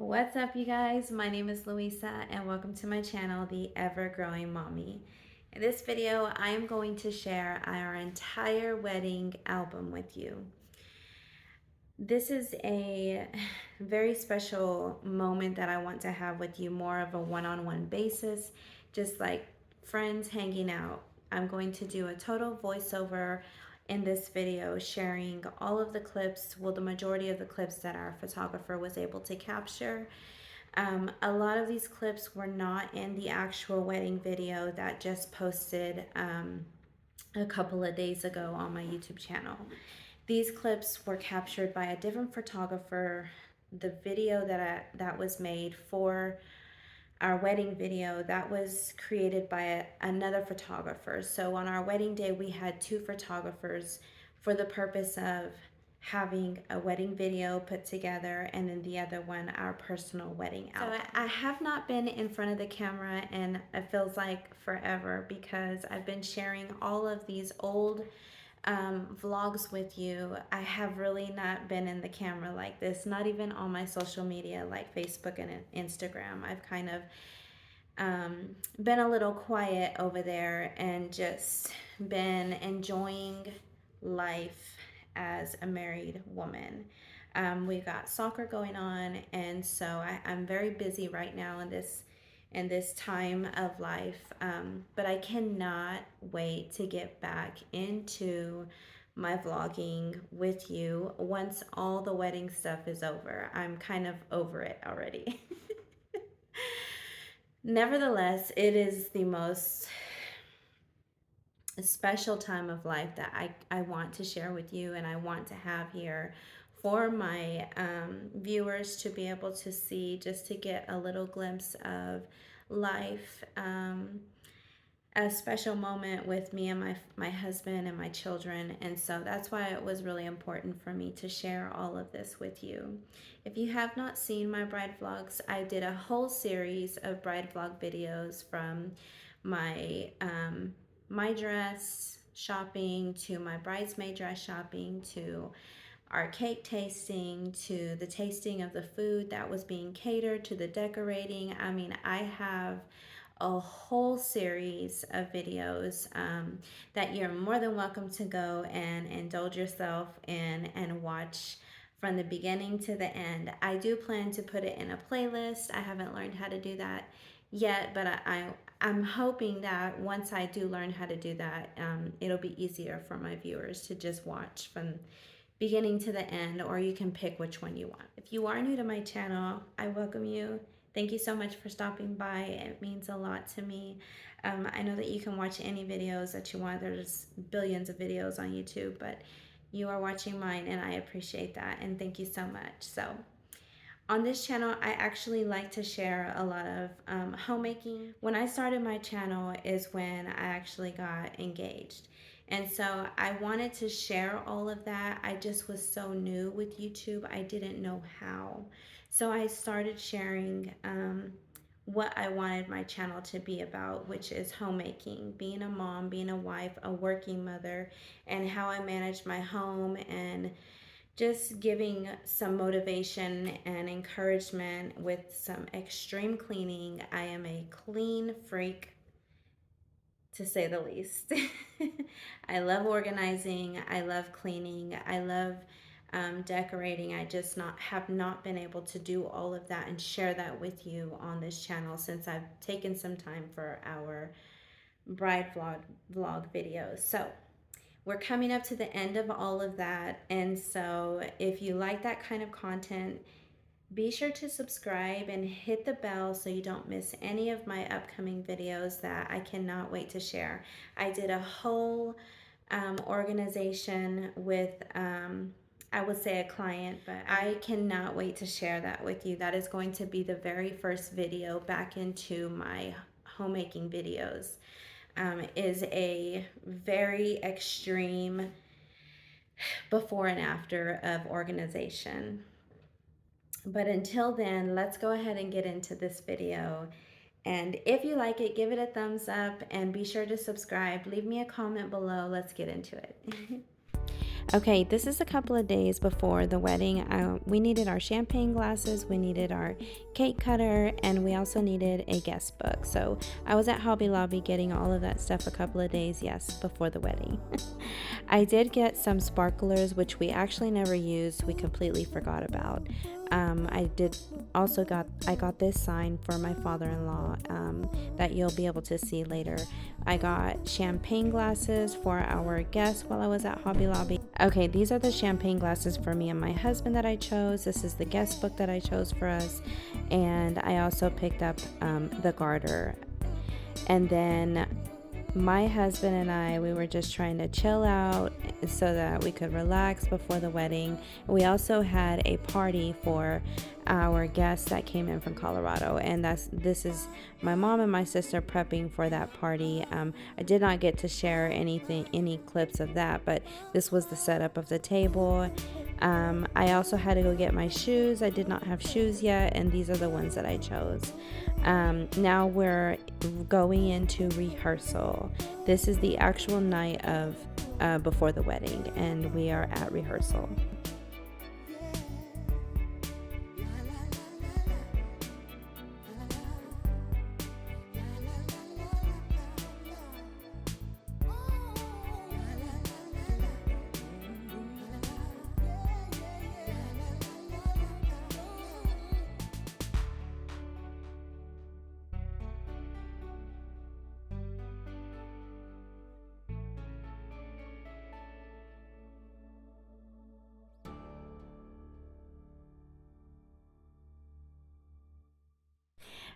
What's up, you guys? My name is Louisa, and welcome to my channel, The Ever Growing Mommy. In this video, I am going to share our entire wedding album with you. This is a very special moment that I want to have with you, more of a one-on-one basis, just like friends hanging out. I'm going to do a total voiceover in this video, sharing all of the clips, well, the majority of the clips that our photographer was able to capture. A lot of these clips were not in the actual wedding video that just posted a couple of days ago on my YouTube channel. These clips were captured by a different photographer. The video that was made for our wedding video, that was created by another photographer. So on our wedding day, we had two photographers for the purpose of having a wedding video put together, and then the other one, our personal wedding album. So I have not been in front of the camera, and it feels like forever because I've been sharing all of these old vlogs with you. I have really not been in the camera like this, not even on my social media like Facebook and Instagram. I've kind of been a little quiet over there and just been enjoying life as a married woman. We've got soccer going on, and so I'm very busy right now in this time of life. But I cannot wait to get back into my vlogging with you once all the wedding stuff is over. I'm kind of over it already. Nevertheless, it is the most special time of life that I want to share with you, and I want to have here for my viewers to be able to see, just to get a little glimpse of life, a special moment with me and my husband and my children. And so that's why it was really important for me to share all of this with you. If you have not seen my bride vlogs, I did a whole series of bride vlog videos, from my my dress shopping to my bridesmaid dress shopping to our cake tasting to the tasting of the food that was being catered to the decorating. I mean, I have a whole series of videos that you're more than welcome to go and indulge yourself in and watch from the beginning to the end. I do plan to put it in a playlist. I haven't learned how to do that yet, but I'm hoping that once I do learn how to do that, it'll be easier for my viewers to just watch from beginning to the end, or you can pick which one you want. If you are new to my channel, I welcome you. Thank you so much for stopping by. It means a lot to me. I know that you can watch any videos that you want. There's billions of videos on YouTube, but you are watching mine, and I appreciate that, and thank you so much. So on this channel, I actually like to share a lot of homemaking. When I started my channel is when I actually got engaged. And so I wanted to share all of that. I just was so new with YouTube. I didn't know how. So I started sharing what I wanted my channel to be about, which is homemaking, being a mom, being a wife, a working mother, and how I manage my home, and just giving some motivation and encouragement with some extreme cleaning. I am a clean freak, to say the least. I love organizing. I love cleaning. I love decorating. I just have not been able to do all of that and share that with you on this channel since I've taken some time for our bride vlog videos. So we're coming up to the end of all of that, and so if you like that kind of content, be sure to subscribe and hit the bell so you don't miss any of my upcoming videos that I cannot wait to share. I did a whole organization with, I would say a client, but I cannot wait to share that with you. That is going to be the very first video back into my homemaking videos. Is a very extreme before and after of organization. But until then, let's go ahead and get into this video. And if you like it, give it a thumbs up and be sure to subscribe. Leave me a comment below. Let's get into it. Okay, this is a couple of days before the wedding. We needed our champagne glasses, we needed our cake cutter, and we also needed a guest book. So I was at Hobby Lobby getting all of that stuff a couple of days, yes, before the wedding. I did get some sparklers, which we actually never used. We completely forgot about. I did also I got this sign for my father-in-law that you'll be able to see later. I got champagne glasses for our guests while I was at Hobby Lobby. Okay, these are the champagne glasses for me and my husband that I chose. This is the guest book that I chose for us, and I also picked up the garter. And then my husband and we were just trying to chill out so that we could relax before the wedding. We also had a party for our guests that came in from Colorado, and this is my mom and my sister prepping for that party. I did not get to share any clips of that, but this was the setup of the table. I also had to go get my shoes. I did not have shoes yet, and these are the ones that I chose. Now we're going into rehearsal. This is the actual night of before the wedding, and we are at rehearsal.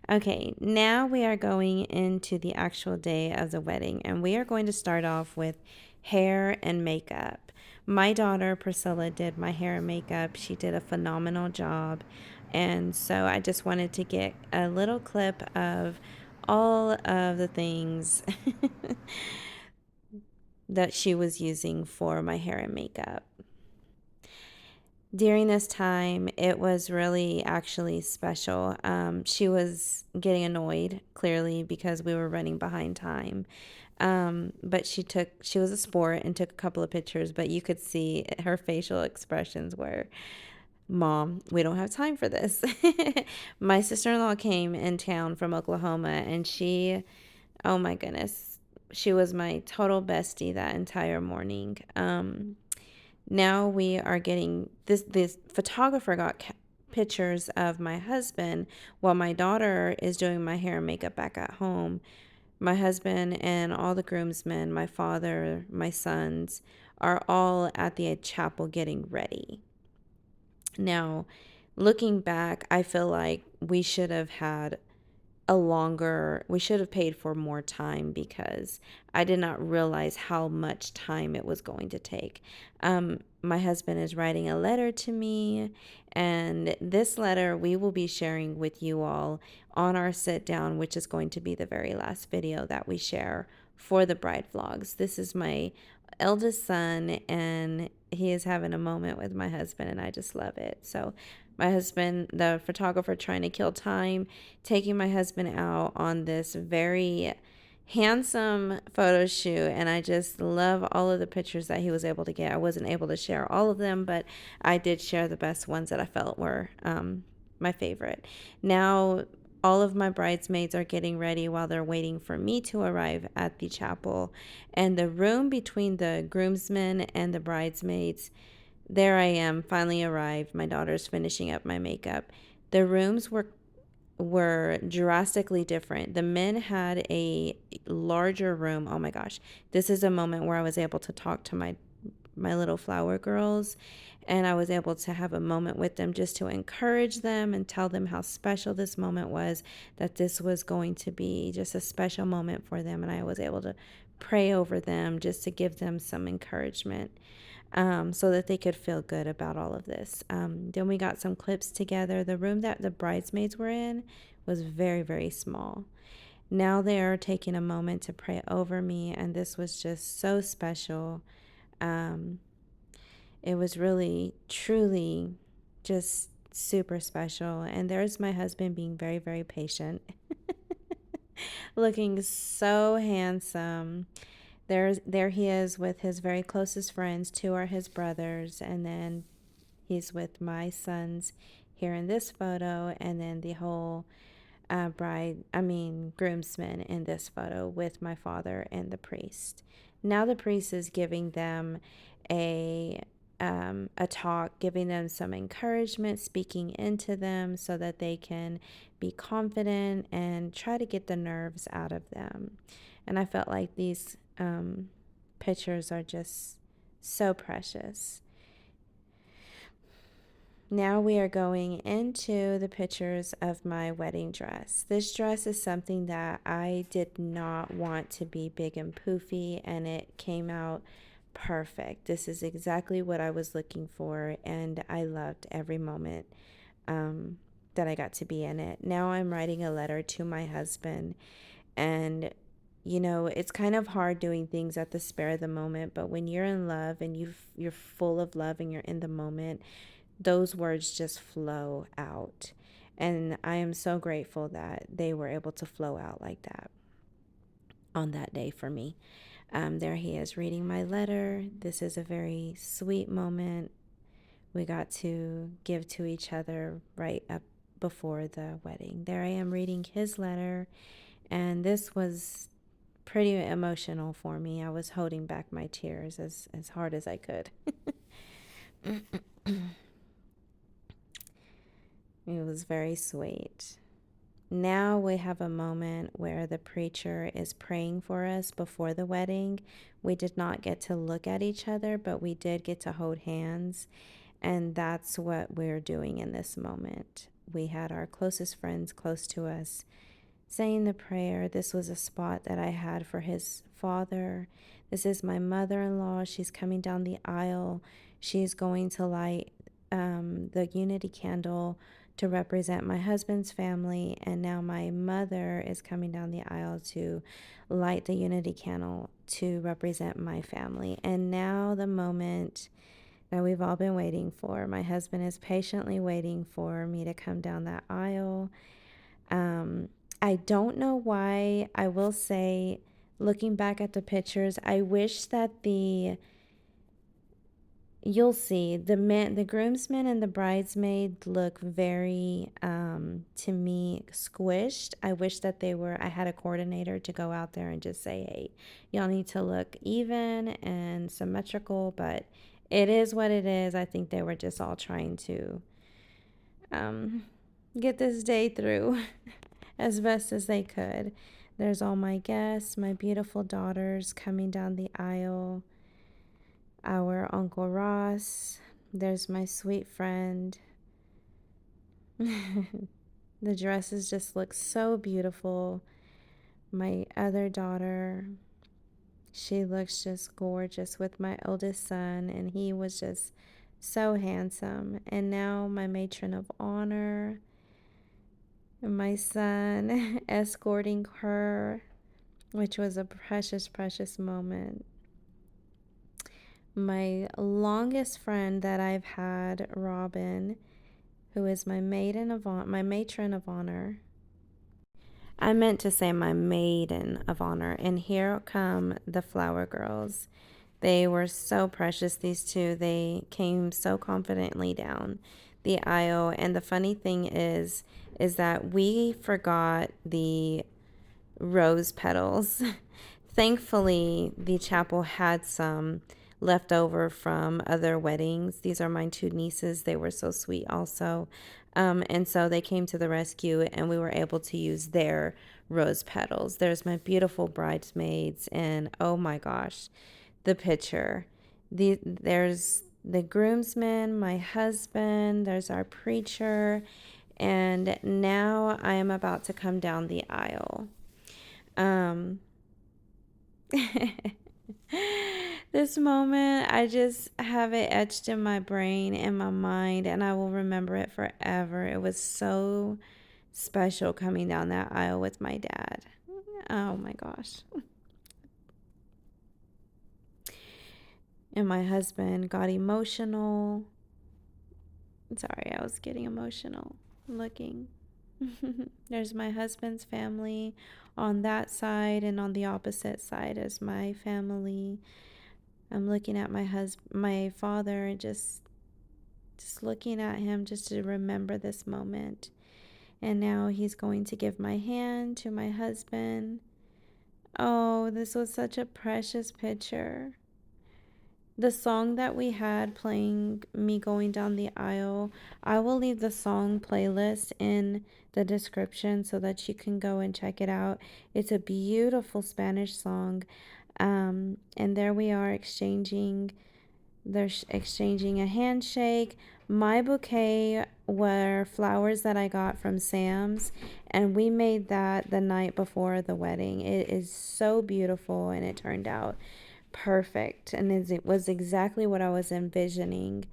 Okay, now we are going into the actual day of the wedding, and we are going to start off with hair and makeup. My daughter Priscilla did my hair and makeup. She did a phenomenal job, and so I just wanted to get a little clip of all of the things that she was using for my hair and makeup. During this time, it was really actually special. She was getting annoyed, clearly, because we were running behind time. But she was a sport and took a couple of pictures, but you could see her facial expressions were, Mom, we don't have time for this. My sister in law came in town from Oklahoma, and oh my goodness, she was my total bestie that entire morning. Now we are getting this photographer got pictures of my husband while my daughter is doing my hair and makeup back at home. My husband and all the groomsmen, my father, my sons, are all at the chapel getting ready. Now, looking back, I feel like we should have paid for more time because I did not realize how much time it was going to take. My husband is writing a letter to me, and this letter we will be sharing with you all on our sit down, which is going to be the very last video that we share for the bride vlogs. This is my eldest son, and he is having a moment with my husband, and I just love it. So my husband, the photographer, trying to kill time, taking my husband out on this very handsome photo shoot, and I just love all of the pictures that he was able to get. I wasn't able to share all of them, but I did share the best ones that I felt were my favorite. Now all of my bridesmaids are getting ready while they're waiting for me to arrive at the chapel, and the room between the groomsmen and the bridesmaids, there I am, finally arrived. My daughter's finishing up my makeup. The rooms were drastically different. The men had a larger room. Oh my gosh. This is a moment where I was able to talk to my little flower girls, and I was able to have a moment with them just to encourage them and tell them how special this moment was, that this was going to be just a special moment for them, and I was able to pray over them just to give them some encouragement, so that they could feel good about all of this. Then we got some clips together. The room that the bridesmaids were in was very, very small. Now they are taking a moment to pray over me, and this was just so special. It was really, truly just super special. And there's my husband being very, very patient, looking so handsome. There he is with his very closest friends. Two are his brothers, and then he's with my sons here in this photo, and then the whole groomsmen in this photo with my father and the priest. Now the priest is giving them a a talk, giving them some encouragement, speaking into them so that they can be confident and try to get the nerves out of them. And I felt like these pictures are just so precious. Now we are going into the pictures of my wedding dress. This dress is something that I did not want to be big and poofy, and it came out perfect. This is exactly what I was looking for, and I loved every moment that I got to be in it. Now I'm writing a letter to my husband, and it's kind of hard doing things at the spur of the moment, but when you're in love and you're full of love and you're in the moment, those words just flow out. And I am so grateful that they were able to flow out like that on that day for me. There he is reading my letter. This is a very sweet moment we got to give to each other right up before the wedding. There I am reading his letter, and this was pretty emotional for me. I was holding back my tears as hard as I could. It was very sweet. Now we have a moment where the preacher is praying for us before the wedding. We did not get to look at each other, but we did get to hold hands. And that's what we're doing in this moment. We had our closest friends close to us saying the prayer. This was a spot that I had for his father. This is my mother-in-law. She's coming down the aisle. She's going to light the unity candle to represent my husband's family, and now my mother is coming down the aisle to light the unity candle to represent my family. And now the moment that we've all been waiting for. My husband is patiently waiting for me to come down that aisle. I don't know why. I will say, looking back at the pictures, I wish that you'll see the groomsmen and the bridesmaid look very to me squished. I wish that I had a coordinator to go out there and just say, hey, y'all need to look even and symmetrical, but it is what it is. I think they were just all trying to get this day through as best as they could. There's all my guests, my beautiful daughters coming down the aisle, our Uncle Ross. There's my sweet friend. The dresses just look so beautiful. My other daughter, she looks just gorgeous with my oldest son, and he was just so handsome. And now my matron of honor, and my son escorting her, which was a precious, precious moment. My longest friend that I've had, Robin, who is my my matron of honor. I meant to say my maiden of honor. And here come the flower girls. They were so precious, these two. They came so confidently down the aisle. And the funny thing is that we forgot the rose petals. Thankfully, the chapel had some left over from other weddings. These are my two nieces. They were so sweet also. And so they came to the rescue, and we were able to use their rose petals. There's my beautiful bridesmaids, and oh my gosh, the picture. There's the groomsmen, my husband, there's our preacher, and now I am about to come down the aisle. This moment, I just have it etched in my brain and my mind, and I will remember it forever. It was so special coming down that aisle with my dad. Oh my gosh. And my husband got emotional. Sorry, I was getting emotional looking. There's my husband's family on that side, and on the opposite side is my family. I'm looking at my father, and just looking at him just to remember this moment. And now he's going to give my hand to my husband. Oh, this was such a precious picture. The song that we had playing me going down the aisle, I will leave the song playlist in the description so that you can go and check it out. It's a beautiful Spanish song. And there we are exchanging. They're exchanging a handshake. My bouquet were flowers that I got from Sam's, and we made that the night before the wedding. It is so beautiful, and it turned out perfect, and it was exactly what I was envisioning.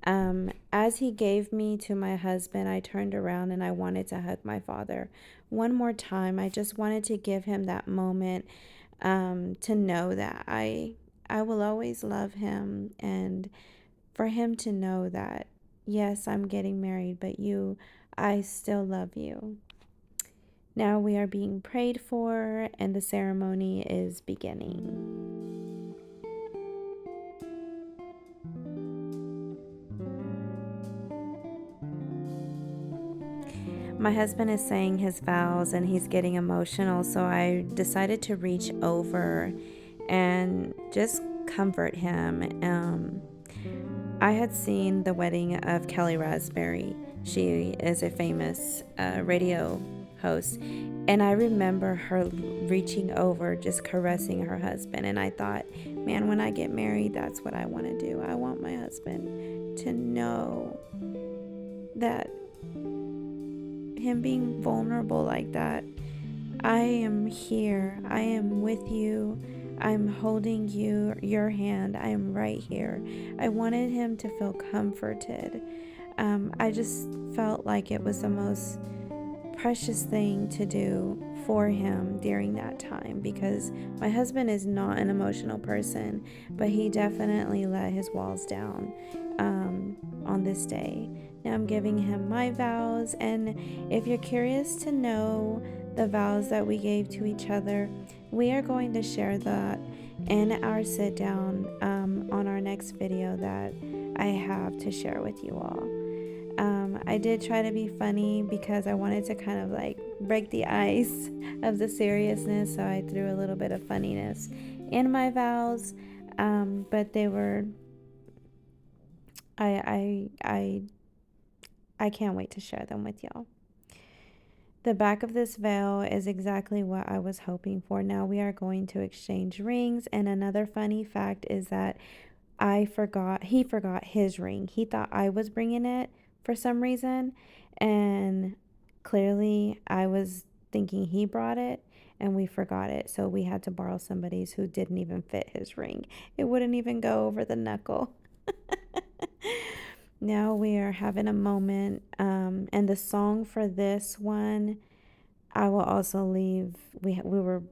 As he gave me to my husband, I turned around and I wanted to hug my father one more time. I just wanted to give him that moment, to know that I will always love him, and for him to know that, yes, I'm getting married, but I still love you. Now we are being prayed for, and the ceremony is beginning. My husband is saying his vows and he's getting emotional, so I decided to reach over and just comfort him. I had seen the wedding of Kelly Raspberry. She is a famous radio host, and I remember her reaching over, just caressing her husband. And I thought, man, when I get married, that's what I want to do. I want my husband to know that him being vulnerable like that, I am here. I am with you. I'm holding your hand. I am right here. I wanted him to feel comforted. I just felt like it was the most precious thing to do for him during that time, because my husband is not an emotional person, but he definitely let his walls down on this day. Now I'm giving him my vows, and if you're curious to know the vows that we gave to each other, we are going to share that in our sit down on our next video that I have to share with you all. I did try to be funny because I wanted to kind of like break the ice of the seriousness, so I threw a little bit of funniness in my vows, but they were I can't wait to share them with y'all. The back of this veil is exactly what I was hoping for. Now we are going to exchange rings, and another funny fact is that he forgot his ring. He thought I was bringing it for some reason, and clearly I was thinking he brought it, and we forgot it. So we had to borrow somebody's who didn't even fit his ring. It wouldn't even go over the knuckle. Now we are having a moment, and the song for this one, I will also leave. We were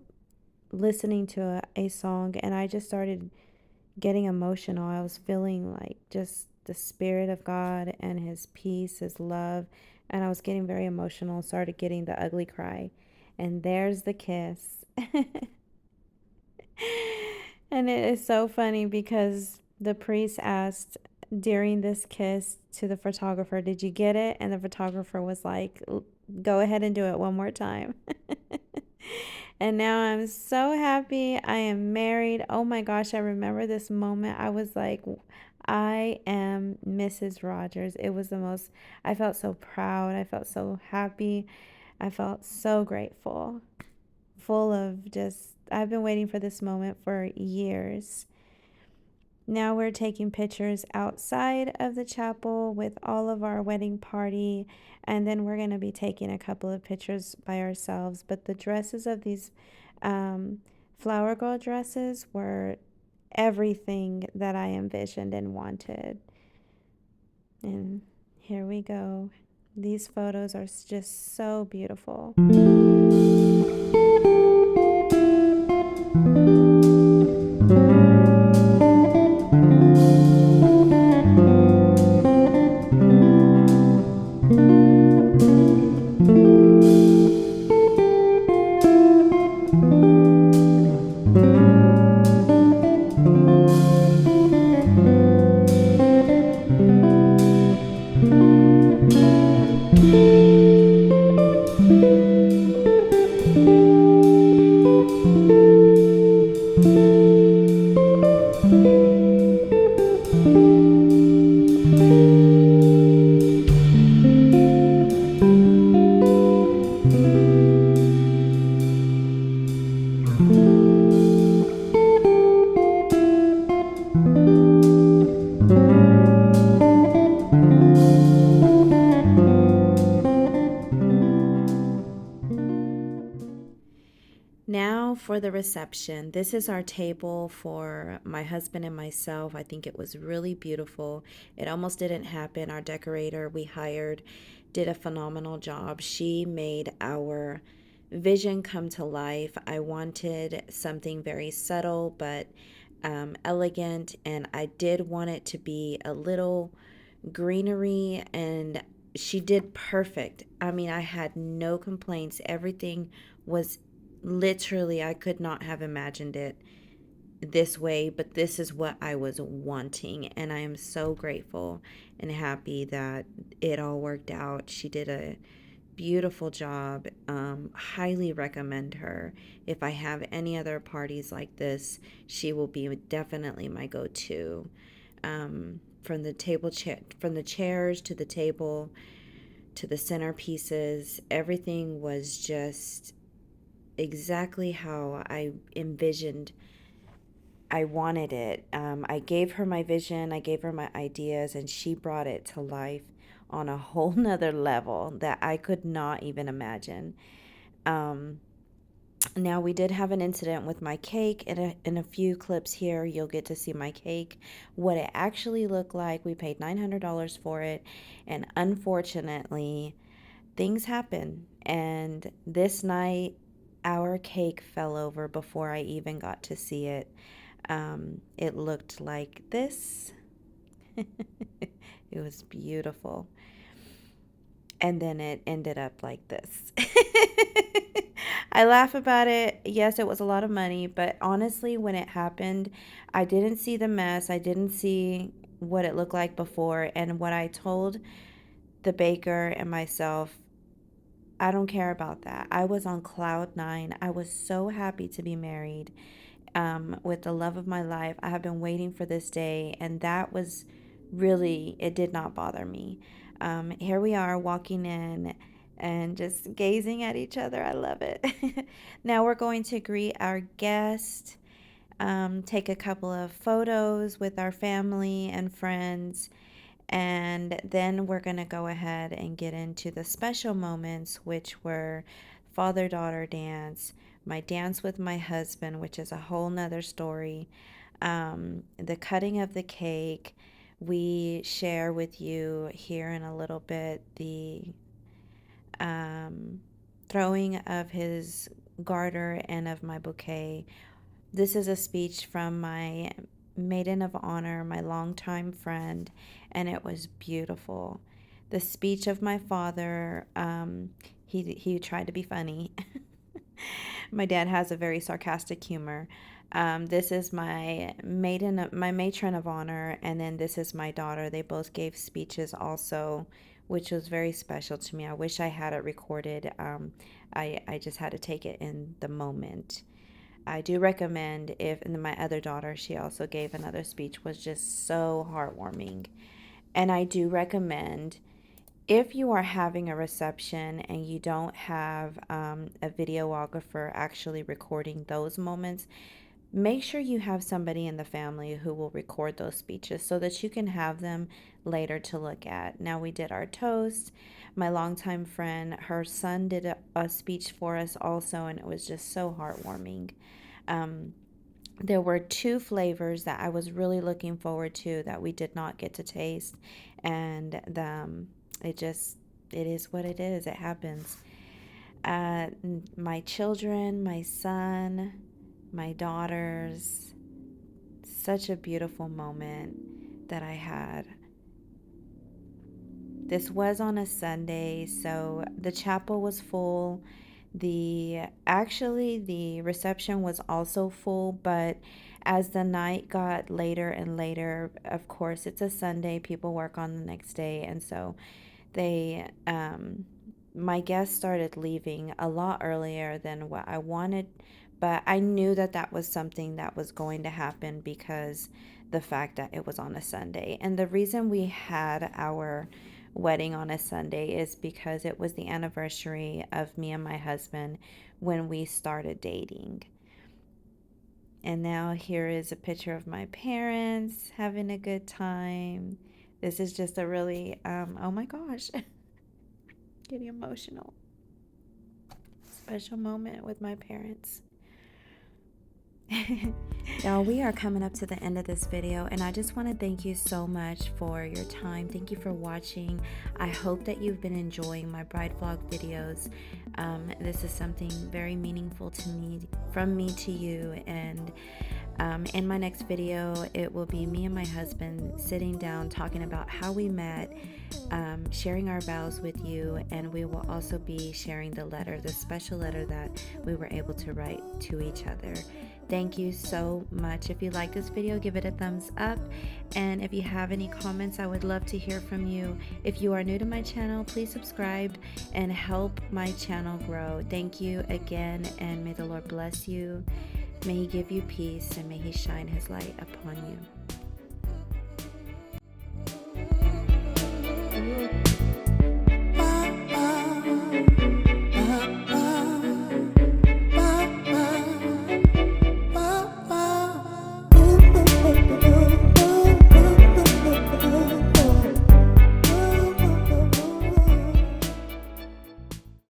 listening to a song, and I just started getting emotional. I was feeling like just the Spirit of God and His peace, His love, and I was getting very emotional. Started getting the ugly cry, and there's the kiss. And it is so funny because the priest asked during this kiss to the photographer, "Did you get it?" And the photographer was like, "Go ahead and do it one more time." And now I'm so happy. I am married. Oh my gosh, I remember this moment. I was like, I am Mrs. Rogers. It was the most, I felt so proud. I felt so happy. I felt so grateful. Full of just, I've been waiting for this moment for years. Now we're taking pictures outside of the chapel with all of our wedding party, and then we're going to be taking a couple of pictures by ourselves. But the dresses of these flower girl dresses were everything that I envisioned and wanted. And here we go. These photos are just so beautiful. now for the reception. This is our table for my husband and myself. I think it was really beautiful. It almost didn't happen. Our decorator we hired did a phenomenal job. She made our vision come to life. I wanted something very subtle but elegant, and I did want it to be a little greenery, and she did perfect. I mean, I had no complaints. Everything was literally, I could not have imagined it this way, but this is what I was wanting. And I am so grateful and happy that it all worked out. She did a beautiful job. Highly recommend her. If I have any other parties like this, she will be definitely my go-to. From the from the chairs to the table to the centerpieces, everything was just exactly how I envisioned I wanted it. I gave her my vision, I gave her my ideas, and she brought it to life on a whole nother level that I could not even imagine. Um, Now, we did have an incident with my cake. In a few clips here, you'll get to see my cake, what it actually looked like. We paid $900 for it, and unfortunately, things happen. And this night, our cake fell over before I even got to see it. It looked like this. It was beautiful. And then it ended up like this. I laugh about it. Yes, it was a lot of money, but honestly, when it happened, I didn't see the mess. I didn't see what it looked like before. And what I told the baker and myself, I don't care about that. I was on cloud nine. I was so happy to be married with the love of my life. I have been waiting for this day, and that was really, it did not bother me. Here we are walking in and just gazing at each other. I love it. Now we're going to greet our guest, take a couple of photos with our family and friends, and then we're going to go ahead and get into the special moments, which were father daughter dance, my dance with my husband, which is a whole nother story, the cutting of the cake. We share with you here in a little bit the um, throwing of his garter and of my bouquet. This is a speech from my maiden of honor, my longtime friend, and it was beautiful. The speech of my father, he tried to be funny. My dad has a very sarcastic humor. This is my matron of honor, and then this is my daughter. They both gave speeches also, which was very special to me. I wish I had it recorded. I just had to take it in the moment. I do recommend if, and then my other daughter, she also gave another speech, was just so heartwarming. And I do recommend if you are having a reception and you don't have a videographer actually recording those moments, make sure you have somebody in the family who will record those speeches so that you can have them later to look at. Now, we did our toast. My longtime friend, her son did a speech for us also, and it was just so heartwarming. Um, there were two flavors that I was really looking forward to that we did not get to taste, and it just it is what it is. It happens. Uh, my children, my son, my daughters, such a beautiful moment that I had. This was on a Sunday, so the chapel was full. The reception was also full, but as the night got later and later, of course, it's a Sunday, people work on the next day, and so they my guests started leaving a lot earlier than what I wanted, but I knew that that was something that was going to happen because the fact that it was on a Sunday. And the reason we had our wedding on a Sunday is because it was the anniversary of me and my husband when we started dating. And now here is a picture of my parents having a good time. This is just a really, oh my gosh, getting emotional. Special moment with my parents. Y'all, we are coming up to the end of this video, and I just want to thank you so much for your time. Thank you for watching. I hope that you've been enjoying my bride vlog videos. This is something very meaningful to me, from me to you, and in my next video, it will be me and my husband sitting down talking about how we met, sharing our vows with you, and we will also be sharing the letter, the special letter that we were able to write to each other. Thank you so much. If you like this video, give it a thumbs up, and if you have any comments, I would love to hear from you. If you are new to my channel, please subscribe and help my channel grow. Thank you again, and may the Lord bless you. May He give you peace, and may He shine His light upon you.